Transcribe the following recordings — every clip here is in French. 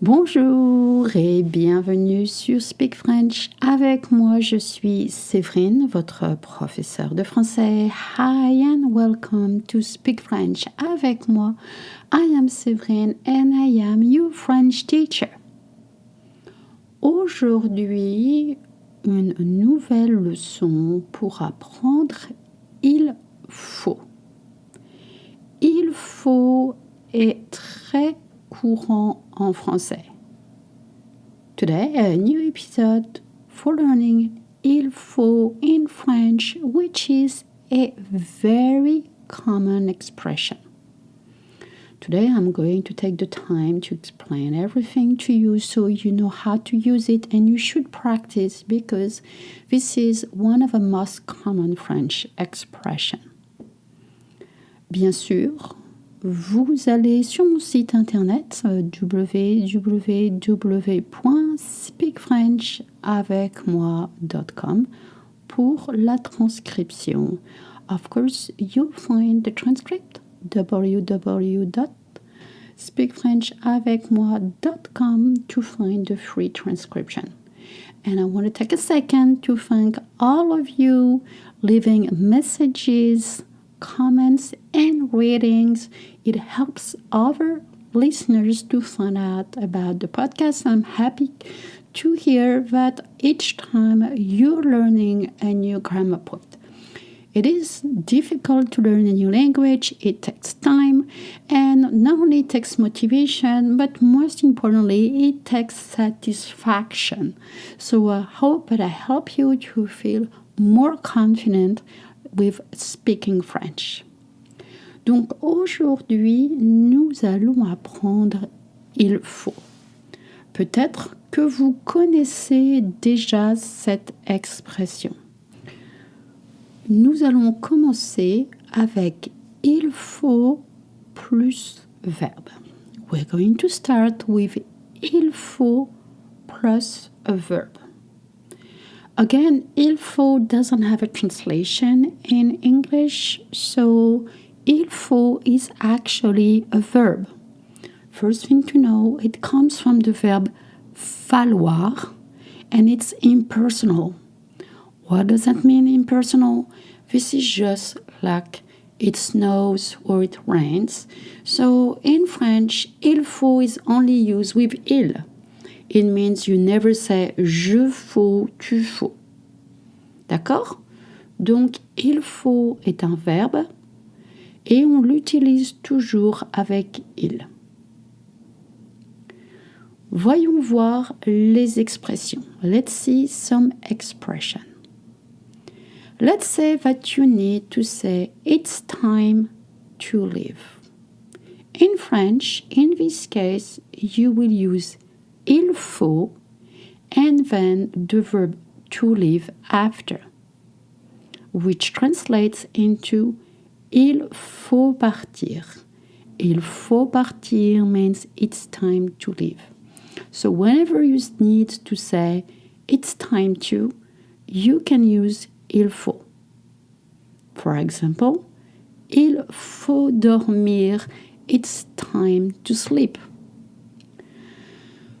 Bonjour et bienvenue sur Speak French. Avec moi, je suis Séverine, votre professeure de français. Hi and welcome to Speak French. Avec moi, I am Séverine and I am your French teacher. Aujourd'hui, une nouvelle leçon pour apprendre il faut. Il faut est très courant en français. Today, a new episode for learning il faut in French, which is a very common expression. Today, I'm going to take the time to explain everything to you so you know how to use it and you should practice because this is one of the most common French expressions. Bien sûr, vous allez sur mon site internet www.speakfrenchavecmoi.com pour la transcription. Of course, you'll find the transcript www.speakfrenchavecmoi.com to find the free transcription. And I want to take a second to thank all of you leaving messages, comments, and ratings. It helps other listeners to find out about the podcast. I'm happy to hear that each time you're learning a new grammar point. It is difficult to learn a new language. It takes time, and not only it takes motivation, but most importantly, it takes satisfaction. So I hope that I help you to feel more confident with speaking French. Donc aujourd'hui, nous allons apprendre il faut. Peut-être que vous connaissez déjà cette expression. Nous allons commencer avec il faut plus verbe. We're going to start with il faut plus a verb. Again, il faut doesn't have a translation in English, so il faut is actually a verb. First thing to know, it comes from the verb falloir, and it's impersonal. What does that mean, impersonal? This is just like it snows or it rains. So in French, il faut is only used with il. It means you never say je faut, tu faut. D'accord? Donc, il faut est un verbe et on l'utilise toujours avec il. Voyons voir les expressions. Let's see some expression. Let's say that you need to say it's time to leave. In French, in this case, you will use il faut and then the verb to leave after, which translates into il faut partir. Il faut partir means it's time to leave. So whenever you need to say it's time to, you can use il faut. For example, il faut dormir, it's time to sleep.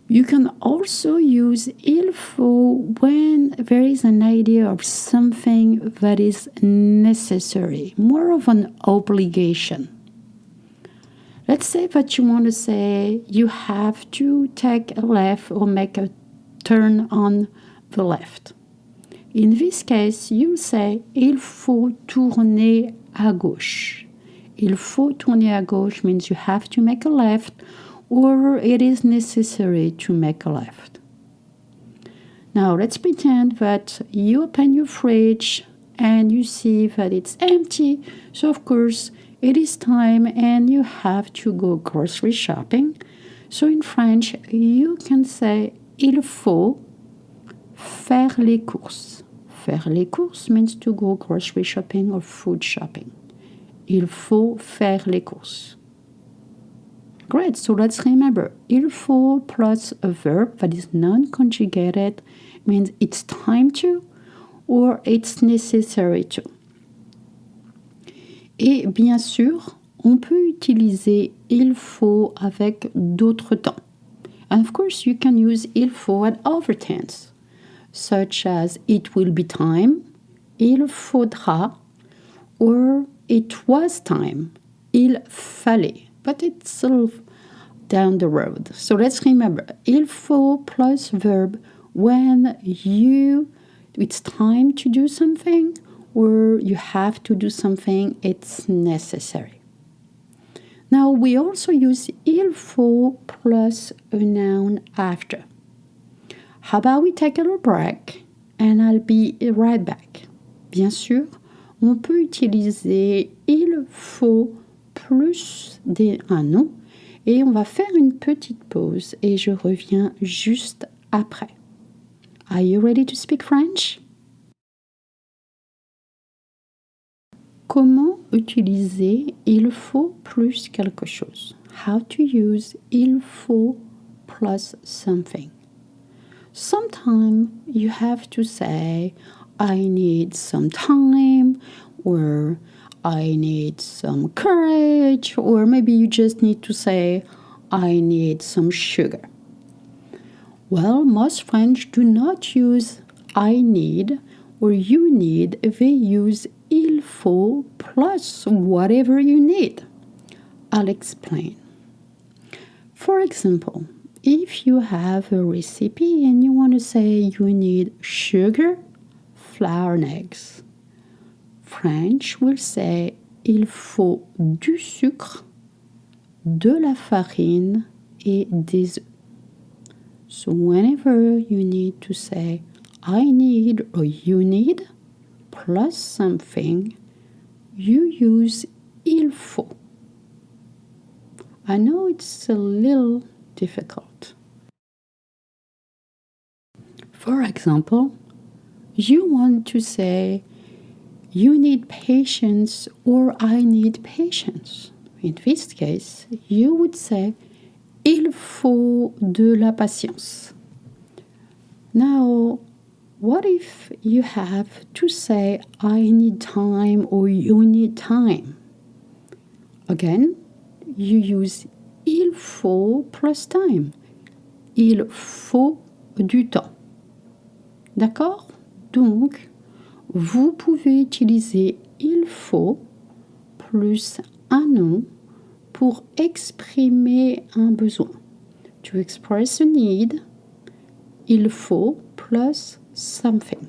You can also use il faut when there is an idea of something that is necessary, more of an obligation. Let's say that you want to say you have to take a left or make a turn on the left. In this case, you say il faut tourner à gauche. Il faut tourner à gauche means you have to make a left or it is necessary to make a left. Now let's pretend that you open your fridge and you see that it's empty. So of course it is time and you have to go grocery shopping. So in French you can say il faut faire les courses. Faire les courses means to go grocery shopping or food shopping. Il faut faire les courses. Great, so let's remember, il faut plus a verb that is non-conjugated means it's time to or it's necessary to. Et bien sûr, on peut utiliser il faut avec d'autres temps. And of course, course, you can use il faut at over tense, such as it will be time, il faudra, or it was time, il fallait. But it's sort of down the road. So let's remember, il faut plus verb when it's time to do something or you have to do something, it's necessary. Now we also use il faut plus a noun after. How about we take a little break and I'll be right back. Bien sûr, on peut utiliser il faut plus un nom et on va faire une petite pause et je reviens juste après. Are you ready to speak French? Comment utiliser il faut plus quelque chose? How to use il faut plus something. Sometimes you have to say I need some time or I need some courage, or maybe you just need to say, I need some sugar. Well, most French do not use I need or you need. They use il faut plus whatever you need. I'll explain. For example, if you have a recipe and you want to say you need sugar, flour, and eggs, French will say il faut du sucre, de la farine et des œufs. So whenever you need to say I need or you need plus something, you use il faut. I know it's a little difficult. For example, you want to say you need patience or I need patience. In this case, you would say il faut de la patience. Now, what if you have to say I need time or you need time? Again, you use il faut plus time. Il faut du temps. D'accord? Donc, vous pouvez utiliser il faut plus un nom pour exprimer un besoin. To express a need, il faut plus something.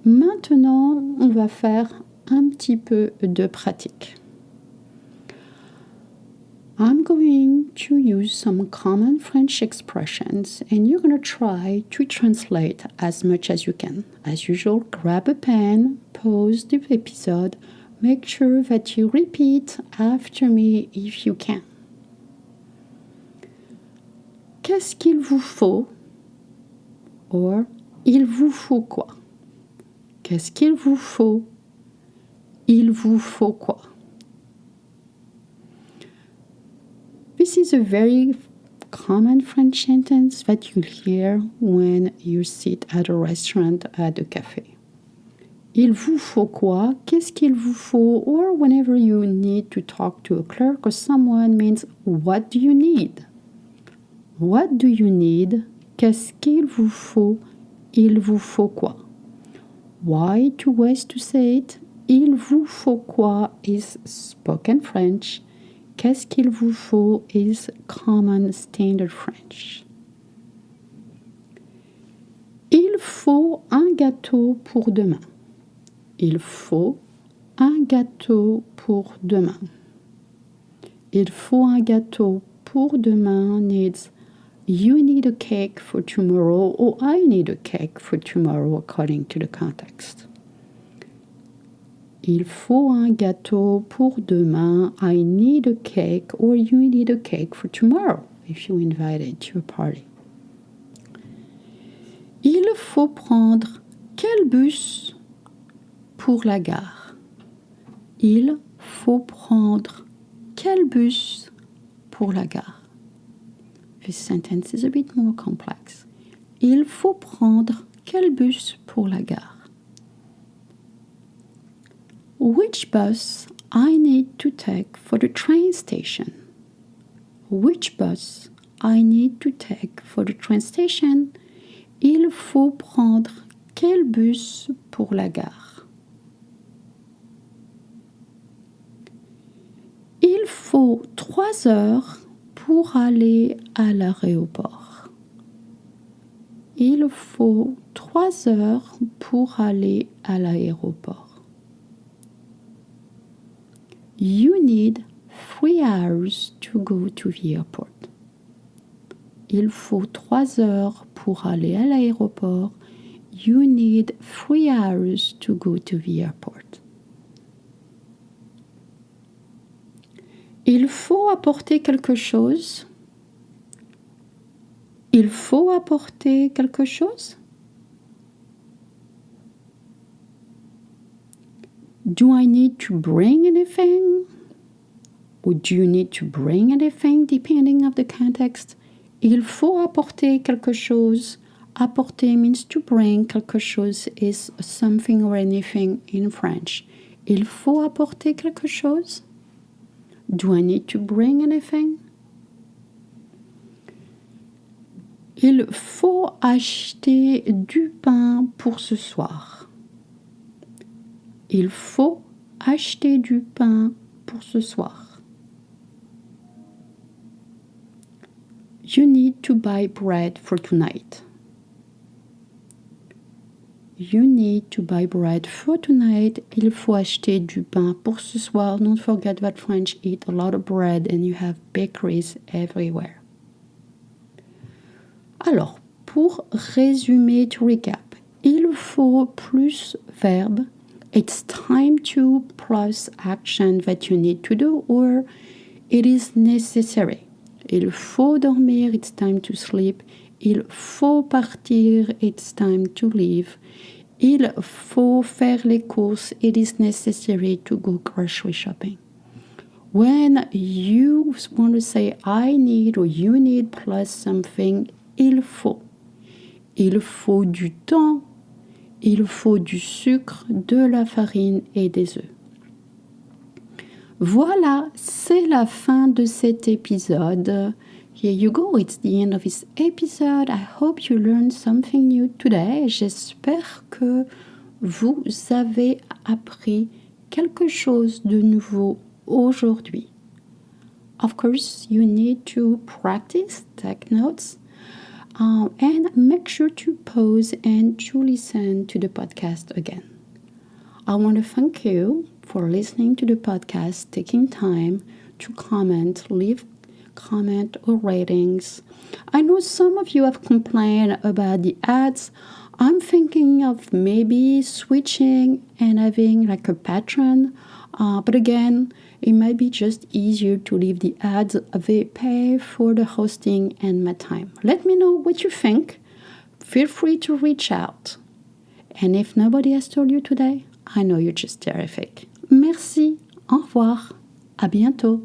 Maintenant, on va faire un petit peu de pratique. I'm going to use some common French expressions and you're going to try to translate as much as you can. As usual, grab a pen, pause the episode, make sure that you repeat after me if you can. Qu'est-ce qu'il vous faut? Or, il vous faut quoi? Qu'est-ce qu'il vous faut? Il vous faut quoi? This is a very common French sentence that you'll hear when you sit at a restaurant, at a cafe. Il vous faut quoi? Qu'est-ce qu'il vous faut? Or whenever you need to talk to a clerk or someone means what do you need? What do you need? Qu'est-ce qu'il vous faut? Il vous faut quoi? Why two ways to say it? Il vous faut quoi is spoken French. Qu'est-ce qu'il vous faut is common standard French. Il faut un gâteau pour demain. Il faut un gâteau pour demain. Il faut un gâteau pour demain needs you need a cake for tomorrow or I need a cake for tomorrow according to the context. Il faut un gâteau pour demain. I need a cake or you need a cake for tomorrow if you invited to a party. Il faut prendre quel bus pour la gare? Il faut prendre quel bus pour la gare? This sentence is a bit more complex. Il faut prendre quel bus pour la gare? Which bus I need to take for the train station? which bus I need to take for the train station. Il faut prendre quel bus pour la gare. Il faut 3 heures pour aller à l'aéroport. Il faut 3 heures pour aller à l'aéroport. You need 3 hours to go to the airport. Il faut 3 heures pour aller à l'aéroport. You need 3 hours to go to the airport. Il faut apporter quelque chose. Il faut apporter quelque chose. Do I need to bring anything? Or do you need to bring anything depending on the context? Il faut apporter quelque chose. Apporter means to bring. Quelque chose is something or anything in French. Il faut apporter quelque chose. Do I need to bring anything? Il faut acheter du pain pour ce soir. Il faut acheter du pain pour ce soir. You need to buy bread for tonight. You need to buy bread for tonight. Il faut acheter du pain pour ce soir. Don't forget that French eat a lot of bread and you have bakeries everywhere. Alors, pour résumer, to recap, il faut plus verbe. It's time to plus action that you need to do or it is necessary. Il faut dormir, it's time to sleep. Il faut partir, it's time to leave. Il faut faire les courses, it is necessary to go grocery shopping. When you want to say I need or you need plus something, il faut. Il faut du temps, il faut du sucre, de la farine et des œufs. Voilà, c'est la fin de cet épisode. Here you go, it's the end of this episode. I hope you learned something new today. J'espère que vous avez appris quelque chose de nouveau aujourd'hui. Of course, you need to practice, take notes, and make sure to pause and to listen to the podcast again. I want to thank you for listening to the podcast, taking time to comment, leave comment or ratings. I know some of you have complained about the ads. I'm thinking of maybe switching and having like a patron. But again, it might be just easier to leave the ads. They pay for the hosting and my time. Let me know what you think. Feel free to reach out. And if nobody has told you today, I know you're just terrific. Merci. Au revoir. À bientôt.